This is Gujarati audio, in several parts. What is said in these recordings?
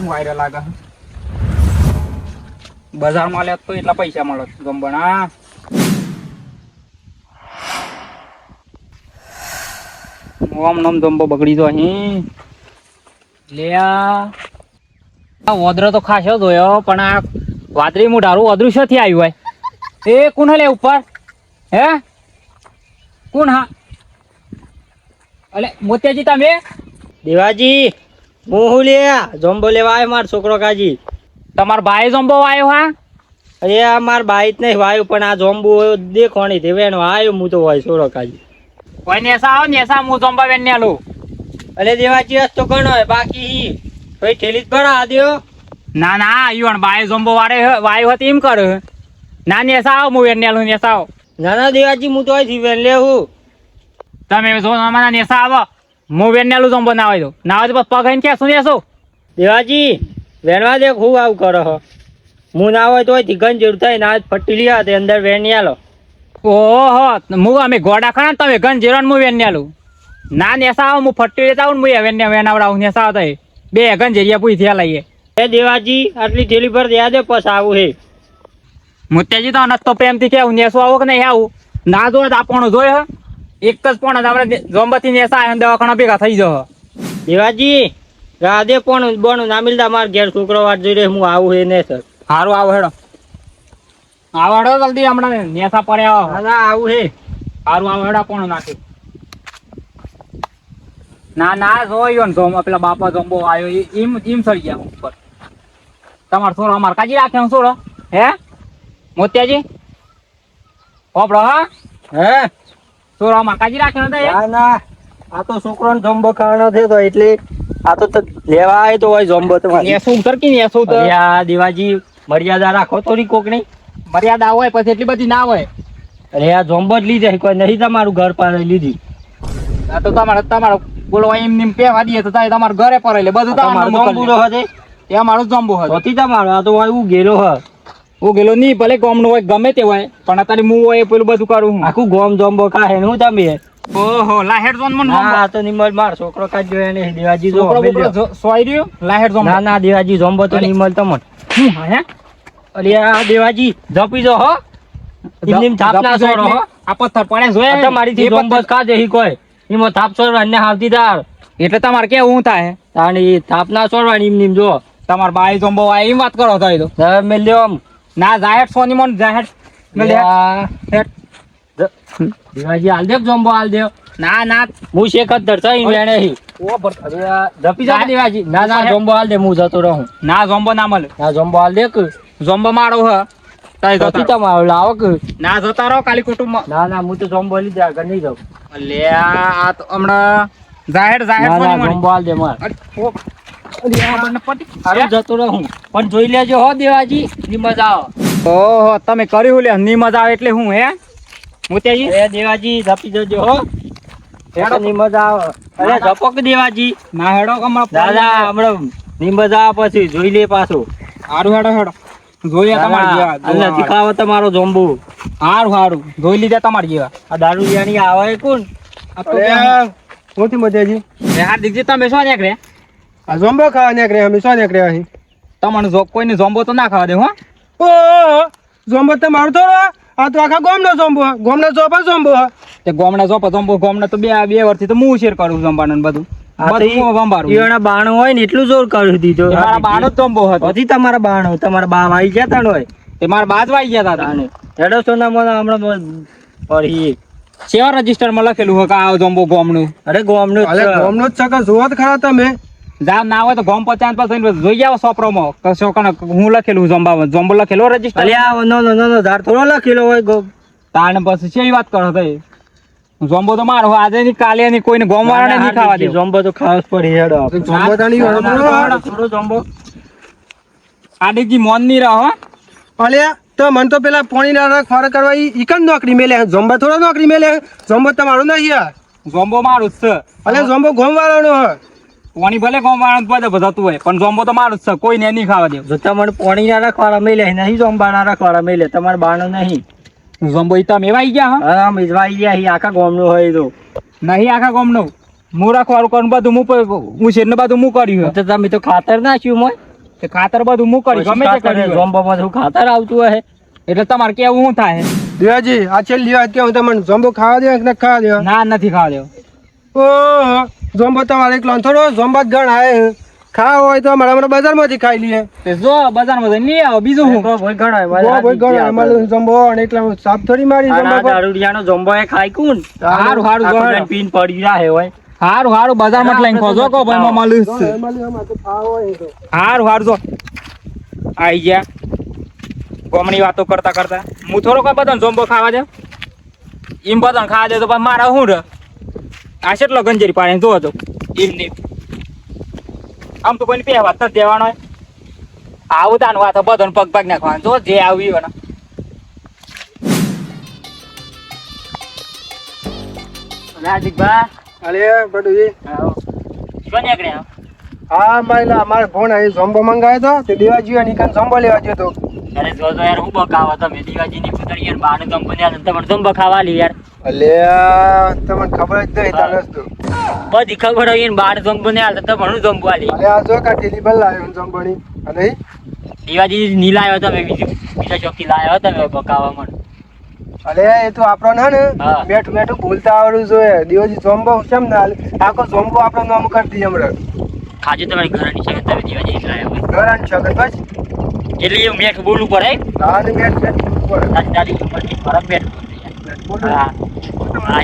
વાયરલ લાગે બજારમાં લે તો એટલા પૈસા મળે ગંબણા ઓમ નમ જંબો બગડી તો અહીં લે આ ઓદરો તો ખાસો જોયો પણ આ વાદળી મોઢારું અદૃશ્યથી આવ્યું હોય એ કોણ લે ઉપર હે કોણ હા અલે મોતિયાજી તમે દેવાજી હું લે જોમ્બો લેવા આવ્યો માર છોકરો કાજી તમાર ભાઈ જંબો આવ્યો હા અરે આ માર ભાઈ જ નહીં વાયું પણ આ જોમ્બો દેખોણી દેવેનો આવ્યો હું તો હોય છોકરો કાજી કોઈ નેસા આવો નેસા હું જંબા વેન ને લો અરે દેવાજી રસ્તો ઘણો હોય બાકી કોઈ ઠેલી જ ભરા દ્યો ના ના આવ્યો બાય જંબો વાયો હતી એમ કરે ના નેસા આવો હું વેન ને લો નેસા આવો ના ના દેવાજી હું તો અહીંથી વેન લેવું તમે જો અમારા નેસા આવો હું વેન ને લો જંબો ના હોય તો ના હોય તો પગ આઈને ક્યાં શું નેસો દેવાજી વેણવા દે હું આવું કરો હો હું ના હોય તો અહીંથી ગંજ જેવું થાય ના ફટ્ટી લીયા તે અંદર વેણ આલો ઓહો હું અમે ગોડા ખરા તમે ગન જેરોન હું વેન ને લો ના નેસા આવો હું ફટ્ટી લેતા આવું હું વેન ને વેન આવડાવું નેસા આવતા બે ગન જેરિયા પૂઈ થયા લઈએ એ દેવાજી આટલી ઠેલી પર દે દે પછી આવું હે મુત્યાજી તો નસ્તો પ્રેમથી કેવું નેસો આવો કે નહીં આવું ના જો આપણો જોઈ એક જ પણ આપણે જોંબતી નેસા દવાખાના ભેગા થઈ જશે દેવાજી રાધે પણ બોનું ના મિલતા માર ઘેર છોકરો વાત જોઈ રે હું આવું હે ને સર સારું આવો હેડો આવો હેડો જલ્દી હમણાં નેસા પડે આવો ના આવું હે સારું આવો હેડો પણ નાખ્યું ના ના જોયો ને જોમ પેલા બાપા જોંબો આવ્યો એમ એમ સડી ગયા ઉપર તમારો છોરો અમારે કાજી રાખે છોરો હે મોતિયાજી ઓપડો હા હે છોરો અમારે કાજી રાખે ના ના આ તો છોકરો ને જમ્બો ખાવાનો થયો એટલે આ તો લેવા આવ્યો તો હોય જમ્બો તમારે શું સરકી ને શું તો આ દેવાજી મર્યાદા રાખો થોડી કોક ની મર્યાદા હોય પછી એટલી બધી ના હોય અરે આ જમ્બો જ લીધે કોઈ નહીં તમારું ઘર પાસે લીધી આ તો તમારો બોલો એમ નીમ પેવા દઈએ તો તમારું ઘરે પર એટલે બધું તમારું જમ્બુરો હશે એ અમારું જમ્બો હતું હતી તમારો આ તો હું ગેલો હ હું ગેલો નહીં ભલે ગોમનો હોય ગમે તે હોય પણ અત્યારે હું હોય પેલું બધું કરું આખું ગોમ જમ્બો ખાહે હું તમે ઓહો લાહેર જોન મન આ તો નિમલ માર છોકરો કાજ જોયા ને દેવાજી જો સોઈ રહ્યો લાહેર જોન ના ના દેવાજી જમ્બો તો નિમલ તમન હે અરે આ દેવાજી જપી જો હો ઇમનીમ થાપ ના છોડો હો આ પથ્થર પડે જોયા તમારી થી જમ્બો કા દેહી કોઈ ઈમો થાપ છોડવાને હાવતી દાર એટલે તમારે કેવું થાય તાણી થાપ ના છોડવાની ઇમનીમ જો તમાર બાઈ જમ્બો આ એમ વાત કરો તો મેલ્યો ના જાહેર સોની મન જાહેર દેવાજી હાલ દેવ જમ્બો હાલ દેવ ના ના હું શેખ જ ધરતા વેણે હી જપી જા દેવાજી ના ના જમ્બો હાલ દે હું જતો રહું ના જમ્બો ના મળે ના જમ્બો હાલ દે કે જમ્બો મારો હ તાઈ જતી તમારો લાવો કે ના જતા રહો કાલી કુટુંબ ના ના હું તો જમ્બો લીધા ઘર નહીં જાઉં લે આ તો હમણાં જાહેર ના જમ્બો હાલ દે માર અરે જતો રહું પણ જોઈ લેજો હો દેવાજી ની મજા આવે ઓહો તમે કર્યું લે ની મજા આવે એટલે હું હે મોતિયાજી એ દેવાજી જપી જજો હો હેડો ની મજા આવે અરે જપક દેવાજી ના હેડો હમણાં દાદા હમણાં ની મજા આવે પછી જોઈ લે પાછો હારું હેડો હેડો જોઈએ તમારી જેવા અલ્લા શીખાવો તમારો જોંબુ હારું હારું જોઈ લીધા તમારી જેવા આ દારૂ યાની આવે કોણ આ તો મોટી મોતિયાજી હાર્દિકજી તમે શું નીકળે આ જોમ્બો ખાવા નીકળે અમે શું નીકળ્યા અહીં તમને કોઈને જોંબો તો ના ખાવા દે હો ઓહો જોમ્બો તો મારો થોડો આ તો આખા ગોમનો જોમ્બો ગોમના ચોપા જોમ્બો તે ગોમના જોંબો ગોમના તો બે વર્ષથી તો હું શેર કરું જંબાનું બધું ઈયોના બાણો હોય ને એટલું જોર કરી દીધો મારા બાનો જ જોંબો હતો પછી તમારા બાણો તમારા બા આવી ગયા તા હોય તે મારા બાજ વાઈ ગયા હતા હેડો સોના મને હમણાં પડી સેવા રજીસ્ટર માં લખેલું હોય કે આ જોંબો ગોમનું અરે ગોમનું અરે ગોમનો જ છે જોવો જ ખરા તમે જા ના હોય તો ગોમ 50 પાસે જોઈ આવો સોપરોમાં કશો કને હું લખેલું જોંબો લખેલો રજીસ્ટર અલ્યા નો ધાર થોડો લખેલો હોય તાણે પછી કેવી વાત કરો તઈ જોંબો તો મારો આજે ની કાલે ની કોઈને ગોમ વાળાને નહીં ખાવા દે જોંબો તો ખાસ પડી હેડો જોમ્બો તાણી થોડો જોંબો આડીજી મોન ની રહો અલ્યા તો મન તો પેલા પોણી ના ખોર કરવા ઈકન નોકરી મેલે જોમ્બો થોડો નોકરી મેલે જોમ્બો તમારો નહીં આ જોંબો મારું જ છે અલ્યા જોમ્બો ગોમ વાળાનો હ પોણી ભલે ગોમ વાળાનું બધું જતું હોય પણ જોંબો તો મારું જ છે કોઈને નહીં ખાવા દે જો તમને પોણી ના રખવાડા મેલે નહીં જોંબા ના રખવાડા મેલે તમારે બાણો નહીં જોંબો ઈ તમે એવા આવી ગયા હા મિજવાઈ ગયા આખા ગોમ નું હોય તો નહીં આખા ગોમ નું મૂરખ વાળું કરું બધું હું શેરને બધું હું કર્યું તો તમે તો ખાતર નાખ્યું મોય તે ખાતર બધું હું કર્યું ગમે તે કર્યું જોમ્બોમાં શું ખાતર આવતું હશે એટલે તમારે કેવું શું થાય દેવાજી આ છેલ્લી વાત કેવું તમને જોમ્બો ખાવા દે કે ન ખાવા દે ના નથી ખાવા દેવો ઓહો જોમ્બો તમારે એકલો થોડો જોમ્બા જ ગણ આય ખાવા હોય તો અમારા બજારમાંથી ખાઈ લઈએ તે જો બજારમાં જઈને લઈ આવો બીજું શું ભાઈ ગણાય ભાઈ ગણ અમારે જોમ્બો અને એકલા સાપ થોડી મારી જોમ્બા પર દારૂડિયાનો જોમ્બો એ ખાય કોણ હારું હારું આખો જો દાડો પીન પડી રહે હોય હારું હારું બજારમાં જ લઈને ખોજો કો ભાઈ માં મળ્યું છે. હારું હારું જો આઈ ગયા ગોમની વાતો કરતા કરતા હું થોડો કઈ બધાને જોમ્બો ખાવા દે એમ બધાને ખાવા દે તો પણ મારા શું રે આ કેટલો ગંજેરી પાડીને જો તો એમની આમ તો કોઈ પહેવા જ દેવાનો હોય આવું તાન વાત બધાને પગ પગ નાખવાનું જો જે આવ્યું હોય ને રાજકભા અરે બડુજી કોને આગળ હા મારા ફોન અહીં જોમ્બો મંગાવ્યો તો તે દેવાજી અને કાન જોમ્બો લેવા ગયો તો અરે જો તો યાર હું બકાવા તમે દીવાજીની પુતળી યાર બાને જોમ્બો ને તમને જોમ્બો ખાવા લી યાર અલ્યા તમને ખબર જ નહીં તાને જ તો બધી ખબર હોય ને બાને જોમ્બો ને હાલ તો ભણું જોમ્બો આલી અરે આ જો કા ટેલિબલ લાવ્યો જોમ્બોની અને દીવાજી ની લાવ્યો તમે બીજા ચોકી લાવ્યો તમે બકાવા મને અરે એ તો આપણો ને હા. બેઠું બેઠું ભૂલતા આવડવું જોઈએ દેવાજી જોમ્બો કેમ ના હાલે? આખો જોમ્બો આપણો નામ કરી દઈએ હમણાં ખાજે તમારી ઘરની છે તમે દીવાજી ની લાવ્યો ઘરાન છગન બસ એટલે એવું મેં બોલવું પડે હા ને બેઠ બોલ તારી દાદી ઉપરથી ફરક બેઠ બોલ હા હા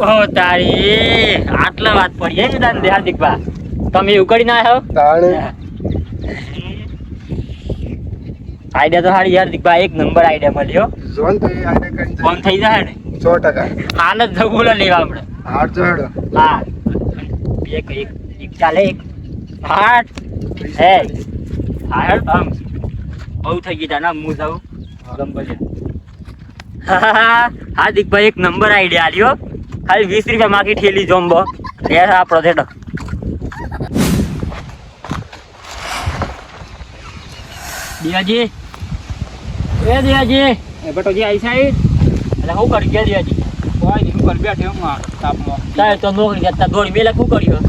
ઓ તારી આટલા વાત પડી હે તાન હાર્દિકભા તમે એવું કરી ના આવ્યો તાણે આઈડિયા તો સારી હાર્દિકભા એક નંબર આઈડિયા મળ્યો જોન તો એ આને કરી ફોન થઈ જાય ને 100% હાલ જ જગુલો લેવા આપણે હાર જોડો હા એક એક એક ચાલે એક હાટ હે હાટ આમ બહુ થઈ ગઈ તા ના હું જાઉં ગંબલે હાર્દિકભાઈ એક નંબર આઈડિયા આલ્યો ખાલી 20 રૂપિયા માગી ઠેલી જોમ્બો યાર આપણો દેડો દિયાજી એ દિયાજી એ બટોજી આઈ સાઈડ એટલે હું કરી ગયા દિયાજી કોઈ નહીં ઉપર બેઠે હું તાપમાં તારે તો નોકરી જતા દોડી મેલે શું કર્યું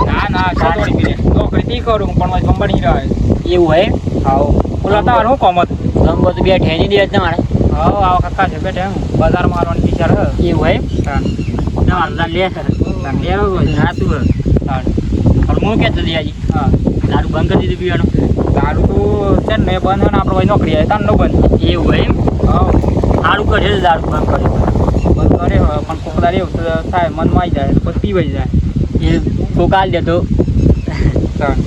ના ના છોડી પીરે નોકરી તી કરું પણ મારી કંપની રહે એવું હે આવો ઓલા તાર હું કોમ હતું જોમ્બો તો બે ઠેની દે તમારે આવો આવો કાકા છે બેઠે હું બજારમાં આવવાની વિચાર હે એવું હે તાણ તમારે તાર લે તાણ લેરો હોય ના તું તાણ પણ હું કહેતો દિયાજી હા દારૂ બંધ કરી દીધું પીવાનું દારૂ તો છે ને બંધ હોય ને આપણે ભાઈ નોકરી આવે તાણ નો બંધ એવું હે હા સારું કરે છે દારૂ બંધ કરે બંધ કરે પણ કોકદાર એવું તો થાય મનમાં આવી જાય પછી પીવાઈ જાય એ કોકાલ દેતો તાણ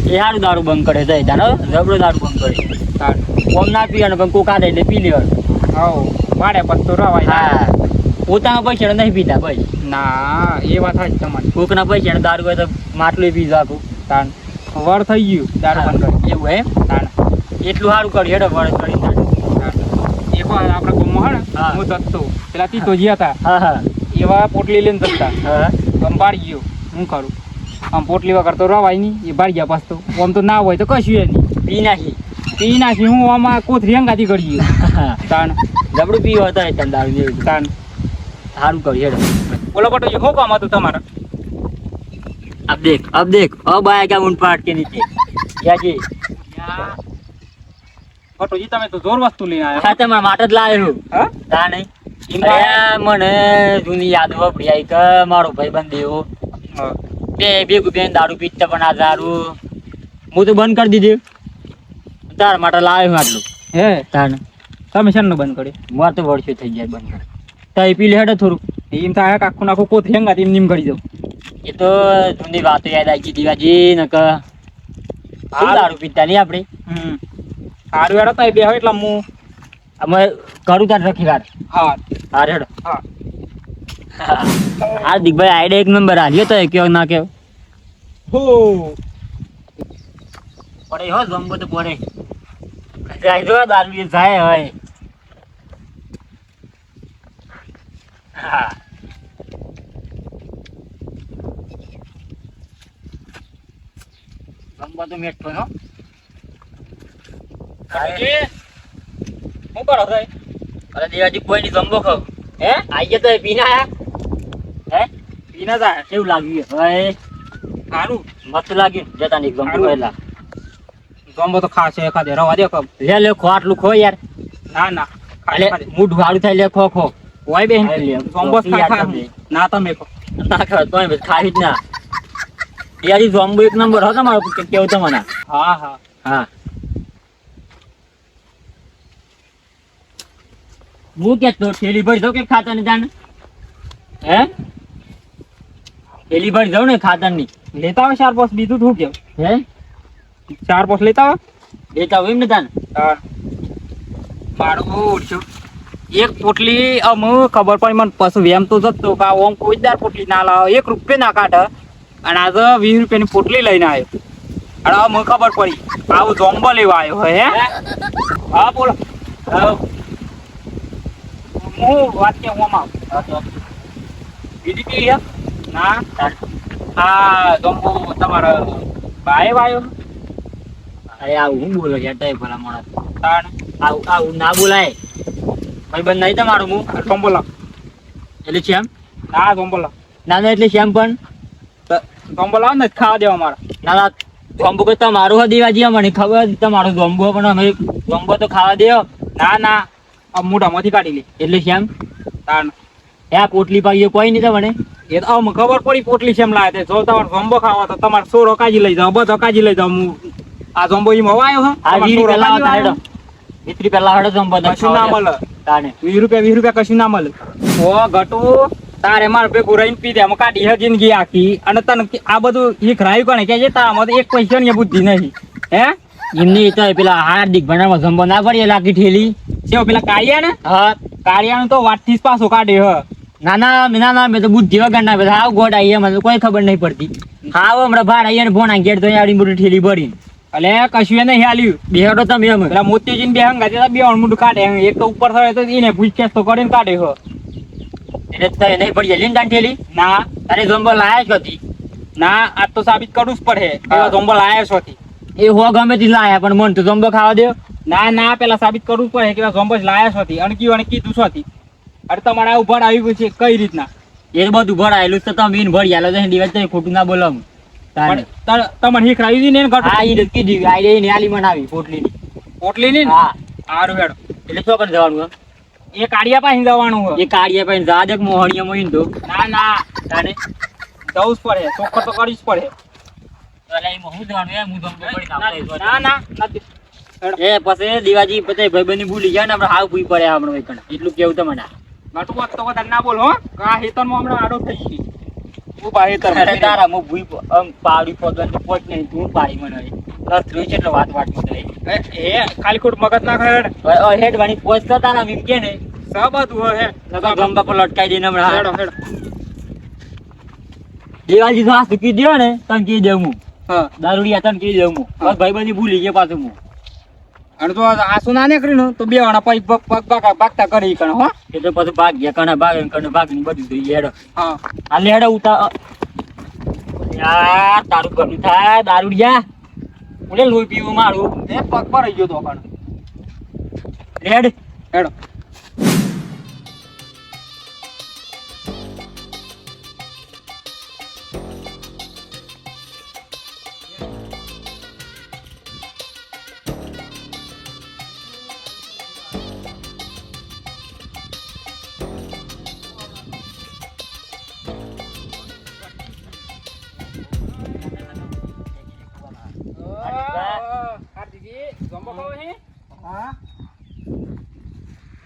એ સારું દારૂ બંધ કરે છે જાણો જબરો દારૂ બંધ કરે તાણ કોમ ના પીવાનું પણ કોકા દે એટલે પી લેવાનું આવો વાડે પછી તો રવાય હા પોતાના પૈસા નહીં પીતા ભાઈ ના એ વાત જ તમારી કોકના પૈસા દારૂ હોય તો માટલું પી જાતું તાણ વર થઈ ગયું દારૂ બંધ કરી એવું હે તાણ એટલું સારું કર્યું હેડો વરસ કરી તાણ એક વાર આપણા ગામમાં હે ને હા. હું જતો પેલા તીતો જ્યાં હતા હા હા એવા પોટલી લઈને જતા હા આમ બાળી ગયો હું કરું આમ પોટલી વગર તો રવાય નહીં એ બાળી ગયા પાછું તો આમ તો ના હોય તો કશું એ નહીં પી નાખી પી નાખી હું આમાં કોથરી અંગાથી કરી ગયો તાણ જબડું પીવો હતો એટલે દારૂ જેવું તાણ સારું કર્યું હેડો બોલો બટો શું કામ હતું તમારે अब देख अब आएगा उन पार्ट के नीचे क्या जी બટોજી તમે તો જોર વસ્તુ લઈને આવ્યા હા તમારા માટે જ લાવ્યો હા તા નહીં એમ અરે મને જૂની યાદ પડી આવી કે મારો ભાઈ બંધ એવો હા. બે ભેગું બેન દારૂ પીતા પણ આ દારૂ હું તો બંધ કરી દીધું તાર માટે લાવ્યો હું આટલું હે તાણ તમે શેનું બંધ કર્યું મારે તો વર્ષો થઈ જાય બંધ કરી તો એ પી લે હેડે થોડું એમ થાય કે આખું નાખું કોથરી અંગાથી એમ નીમ કરી દઉં એ તો જૂની વાતો યાદ આવી ગઈ દીવાજી નક દારૂ પીતા નહીં આપણે સારું હેડો તો બે હોય એટલે હું અમે કરું તાર રખી વાર હા હા રેડો હા હા દિગ્ભાઈ આઈડિયા એક નંબર હાલ્યો તો કેવો ના કેવો હો પડે હો જમ્બો તો પડે જાય તો દારૂ એ જાય હોય હા જમ્બો તો મેઠો નો શું કરો સાહેબ અરે દેવાજી કોઈ નહીં જમ્બો ખાવ હે આઈ ગયા તો એ પીને આયા હે પીના જા કેવું લાગ્યું હવે સારું મસ્ત લાગ્યું જતા નહીં જમ્બો સારું. પહેલા જમ્બો તો ખાશે એકાદે રવા દે કબ લે ખો આટલું ખો યાર ના ના એટલે ખાલી મૂઠ વાળું થાય લે ખો ખો હોય બેન ખાઈ લે. જમ્બો યાર ખા તમે. ના તમે ખો ના ખાવ તોય બસ ખાવી જ ના યાર જોમ્બો એક નંબર હતો મારો કેવું તો મને હા હા હા હું કે તો થેલી ભરી જાઉં કે ખાતર ની જાણ હે થેલી ભરી જાઉં ને ખાતર ની લેતા હોય 4 પોસ બીજું શું કેવું હે 4 પોસ લેતા હોય લેતા હોય એમ ને જાણ મારું ઉઠ્યું એક પોટલી અમુ ખબર પડી મને પાછું વેમ તો જતો કે ઓમ કોઈ દાર પોટલી ના લાવો 1 રૂપિયા ના કાઢે અને આજે 20 રૂપિયાની પોટલી લઈને આવ્યો અને અમુ ખબર પડી આવું જોમ્બો લેવા આવ્યો હે હા બોલો હું વાત કે હું આવું બીજી પી ના હા જોમ્બો તમારો ભાઈ આવ્યો અરે આવું હું બોલો યાર તય ભલા માણસ તાણ આવું ના બોલાય ભાઈ બંધ નહીં તમારું હું જોમ્બો લાવ એટલે શ્યામ ના જોમ્બો લાવ ના ના એટલે શ્યામ પણ જોમ્બો લાવ ને ખાવા દેવા મારા ના ના જોમ્બો કે તમારું હતી વાજી મને ખબર હતી તમારું જોમ્બો પણ અમે જોમ્બો તો ખાવા દેવો ના ના આ મોઢામાંથી કાઢી લે એટલે શ્યામ તાણ એ આ પોટલી પાકી કોઈ નહીં તમને એ તો અમને ખબર પડી પોટલી શેમ લાવે છે જો તમારે જોમ્બો ખાવા તો તમારે 100 કાજી લઈ જાઓ બધો કાજી લઈ જાઓ હું આ જોમ્બો ઈ મવાયો હે આ 20 રૂપિયા લાવો તારેડો 20 રૂપિયા લાવડો જોમ્બો તો કશું ના મળે તાને 20 રૂપિયા કશું ના મળે ઓ ઘટુ તારે માર ભેગું રહીને પી દે અમે કાઢી હે જિંદગી આખી અને તને આ બધું ઈ ખરાયું કોને કે તારામાં તો એક પૈસા ની બુદ્ધિ નહીં હે એમની તો પેલા હાર્દિક ભણામાં જમ્બો ના પડી લાગી ઠેલી સેવ પેલા કાળિયા ને હા કાળિયાનું તો વાટથી જ પાછો કાઢે હ ના ના મેં તો બુદ્ધિ વગર ના બધા હાવ ગોડ આવી મને તો કોઈ ખબર નહીં પડતી હાવ હમણાં બહાર આવીને ભોણા ગેટ તો આવડી મોટી ઠેલી ભરી એટલે કશું એ નહીં હાલ્યું બેહડો તમે અમે પેલા મોતીજીને બે હંગા તે બે અણમુંડું કાઢે એક તો ઉપર થયો તો એને પૂછકેસ તો કરીને કાઢે હ એટલે તો નહીં પડી લીન દાન ઠેલી ના અરે જમ્બો લાયક હતી ના આજ તો સાબિત કરવું જ પડે એવા જોમ્બો લાયા છો થી એ હો ગમે તે લાયા પણ મન તો જમ્બો ખાવા દે ના ના પેલા સાબિત કરવું જ પડે કે જોમ્બો લાયા છો થી અણક્યું અને કીધું છો થી અરે તમારે આવું ભણ આવ્યું છે કઈ રીતના એ બધું ભરાયેલું તો તમે ઈન ભરી આલો તો દિવસ તો ખોટું ના બોલો પણ તમને હીખ રાવી ને ઘટ હા ઈ કીધી આઈ રે આલી મનાવી પોટલીની પોટલી ની હા સારું હેડ એટલે શું કરી જવાનું એ કાળિયા પાસે જવાનું હોય એ કાઢીએ પછી જાજક મોહણીયા મોહીન તો ના ના તાને જવું જ પડે ચોખ્ખો તો કરવી જ પડે અલે ઈ મોહું જવાનું એમ હું જમ્બો પડી ના ના નથી એ પછી દિવાજી પછી ભાઈબંધી ભૂલી ગયા ને આપણે હાવ ભૂઈ પડે આપણે વૈકણ એટલું કેવું તમને ઘટું વાત તો વધારે ના બોલ હો આ હેતરમાં હમણાં આડો થઈ ગઈ હું બા હેતર અરે તારા મો ભૂઈ પાડી પોદન તો પોચ નહીં તું પાડી મને દસ ત્રીસ એટલે વાત વાટતી એ ખાલી ખોટ મગજ ના ખેડ થાય હેડ વાણી પોચ તો તારા વીમ કે ને સબ બધું હે નકા ગંબા પર લટકાઈ દઈને હમણાં હેડો હેડ દિવાજી તો આ સુકી દયો ને તને કહી દઉં હું હા દારૂડિયા તને કહી દઉં હું બસ ભાઈબંધી ભૂલી ગયા પાછું હું અને તો આસુ ના નીકળી ને તો બે વાળા પગ ભાગતા કરી કણ હો એ તો પછી ભાગ ગયા કણા ભાગ કણે ભાગ ની બધું થઈ હેડો હા આ લેડો ઉતા યાર તારું ઘરનું થાય દારૂડિયા ઓલે લોહી પીવું મારું એ પગ પર રહી ગયો તો પણ લેડ હેડો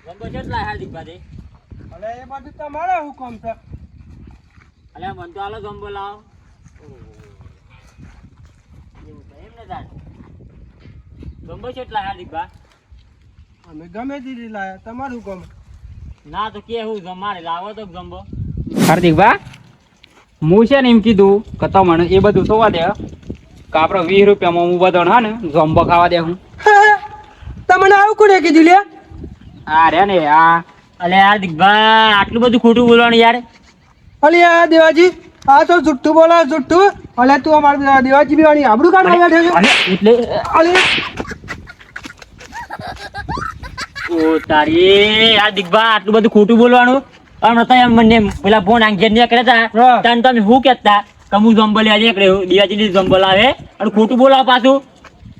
ગંગો કેટલા હાર્દિક ભાઈ અલે એ બધું તમારે હુકમ છે અલે મન તો આલો ગંબો લાવ એવું તો એમ ને તાર ગંબો કેટલા હાર્દિક ભા અમે ગમે તે લાયા તમારું હુકમ ના તો કે હું મારે લાવો તો ગંબો હાર્દિક બા હું છે ને એમ કીધું કે તમને એ બધું સોવા દે કે આપણે 20 રૂપિયામાં હું બધો હા ને જોમ્બો ખાવા દે હું તમને આવું કોને કીધું લે આ રે ને આ અલે હાર્દિક ભા આટલું બધું ખોટું બોલવાનું યાર અલી આ દેવાજી આ તો જુઠ્ઠું બોલા જુઠ્ઠું અલે તું અમાર દેવાજી બીવાણી આબરૂ કાઢવા બેઠો છે એટલે અલી ઓ તારી આ દિગ્બા આટલું બધું ખોટું બોલવાનું અને તો એમ મને પેલા ફોન આંગેર નીકળ્યા હતા હા. તને તમે શું કહેતા કે હું જંબલ લેવા નીકળ્યો દિવાજી જંબલ આવે અને ખોટું બોલાવ પાછું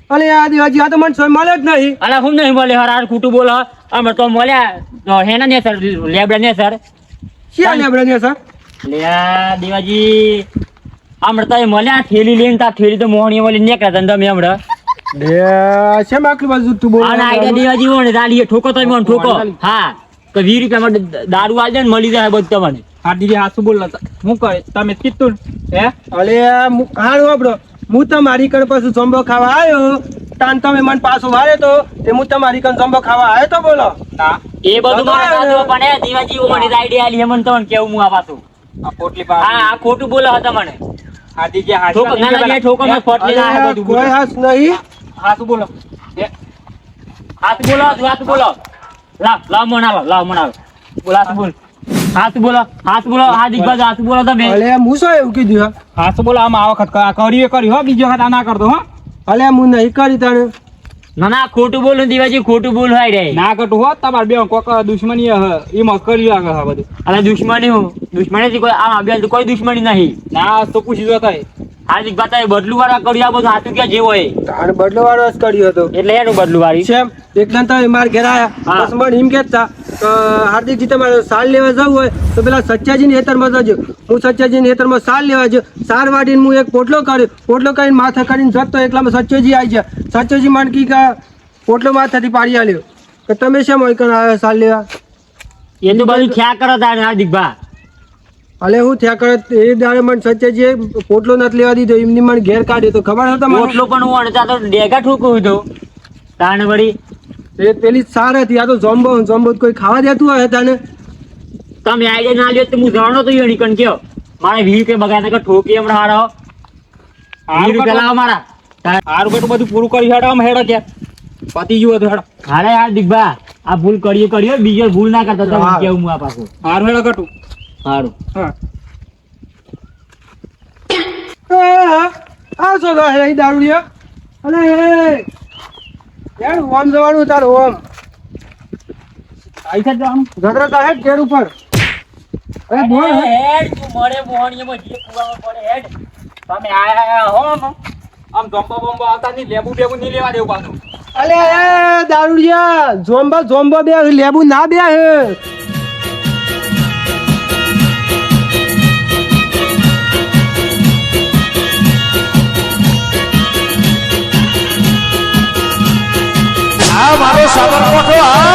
અલે આ દિવાજી આ તો મને સમય મળે જ નહીં. અલા હું નહીં મળે હર ખોટું બોલો અમે તો મળ્યા હેના ને સર લેબડા ને સર ક્યાં લેબડા ને સર? લે આ દિવાજી હમણાં તો મળ્યા થેલી લઈને તા થેલી તો મોહણી વાળી નીકળ્યા હતા તમે હમણાં બે શેમ આટલું બધું તું બોલ? અને આઈડિયા દિવાજી વોને દાલીએ ઠોકો તો મને ઠોકો હા તો 20 રૂપિયામાં દારૂ આલ દે ને મળી જાય બધું તમને હાર્દિક હાસુ બોલ હું કરે તમે કીધું હે અલે હારું આપડો હું તમારી કણ પાછું જંબો ખાવા આવ્યો તાન તમે મને પાછો વારે તો તે હું તમારી કણ જંબો ખાવા આવ્યો તો બોલો. હા એ બધું મારા સાચું પણ એ દિવાજી મને આઈડિયા આલી મને તમને કેવું હું આ પાછું આ પોટલી પા હા આ ખોટું બોલો હતા મને હાર્દિક હાસુ ઠોકો ના ના એ ઠોકો માં ફોટલી અલે ના બધું કોઈ હાસ નહીં. હાસુ બોલો હે હાથ બોલો લાવ મનાવો બોલ હાથ બોલો હાર્દિક ભાઈ હાથ બોલો તમે અલે હું શું એવું કીધું હા? હાસુ બોલો આમ આ વખત કર્યું હો બીજો વખત આ ના કરતો હો અલે હું નહીં કરી તાણે. ના ના ખોટું બોલું દિવાજી ખોટું બોલ હોય રે ના કરતું હો તમારે બે કોક દુશ્મની એ મત કરી લાગે હા બધું અરે દુશ્મની કોઈ આ બે કોઈ દુશ્મની નહીં ના તો પૂછી જો થાય હાર્દિક ભાઈ બદલું વાળા કર્યું આ બધું હાથું ક્યાં જેવો હોય તાણ બદલો વાળો જ કર્યો હતો. એટલે એનું બદલું વાળી શેમ એકદમ તો માર ઘેર આયા હા. બસ મને એમ કહેતા કે હાર્દિકજી તમારે સાલ લેવા જવું હોય તો પેલા સચ્ચાજીની હેતરમાં જજો. હું સચ્ચાજીની હેતરમાં સાલ લેવા જો સાર વાટીને હું એક પોટલો કર્યો પોટલો કરીને માથે કરીને જતો એકલામાં સચ્ચોજી આવી ગયા સચ્ચોજી મને કી કે પોટલો માથાથી પાડી આલ્યો કે તમે શેમ હોય કણ આવ્યા સાલ લેવા? એ તો બધું ખ્યા કરો તારે હાર્દિક ભાઈ અલે હું થયા કરે એ દાડે મને સચ્ચાજીએ પોટલો નથી લેવા દીધો એમની મને ઘેર કાઢ્યો તો ખબર હતા મને ઓટલો પણ હું અણતા તો ડેગા ઠોકું હતું તાણ વળી એ પેલી સાર હતી આ તો જોમ્બો કોઈ ખાવા દેતું હોય તાને. તમે આઈડિયા ના લ્યો તો હું જાણો તો એની કણ કયો મારે 20 રૂપિયા બગાડે કે ઠોકી હમણાં હારો 20 રૂપિયા લાવો મારા હારું બેટું બધું પૂરું કરી હેડો આમ હેડો કે પતી ગયું હતું હેડો હારે હાર્દિક ભાઈ આ ભૂલ કરીએ બીજો ભૂલ ના કરતા તમે હા. કેવું હું આ પાછું હારું હેડો કટું સારું હા આ શું થાય અહીં દારૂડિયા? અલે યાર ઓમ જવાનું તાર ઓમ આઈ સાઈડ જવાનું ગદરા હે ઘેર ઉપર. અરે બોલ હે. હેડ તું મરે મોહણીમાં જે કુવામાં પડે હેડ તમે આયા હો આમ જોમ્બો બોમ્બો આવતા નહીં લેબુ બેબુ નહીં લેવા દેવું પાછું અલે એ દારૂડિયા જોમ્બો બે લેબુ ના બે હે. આ મારો સાબરકોઠો આ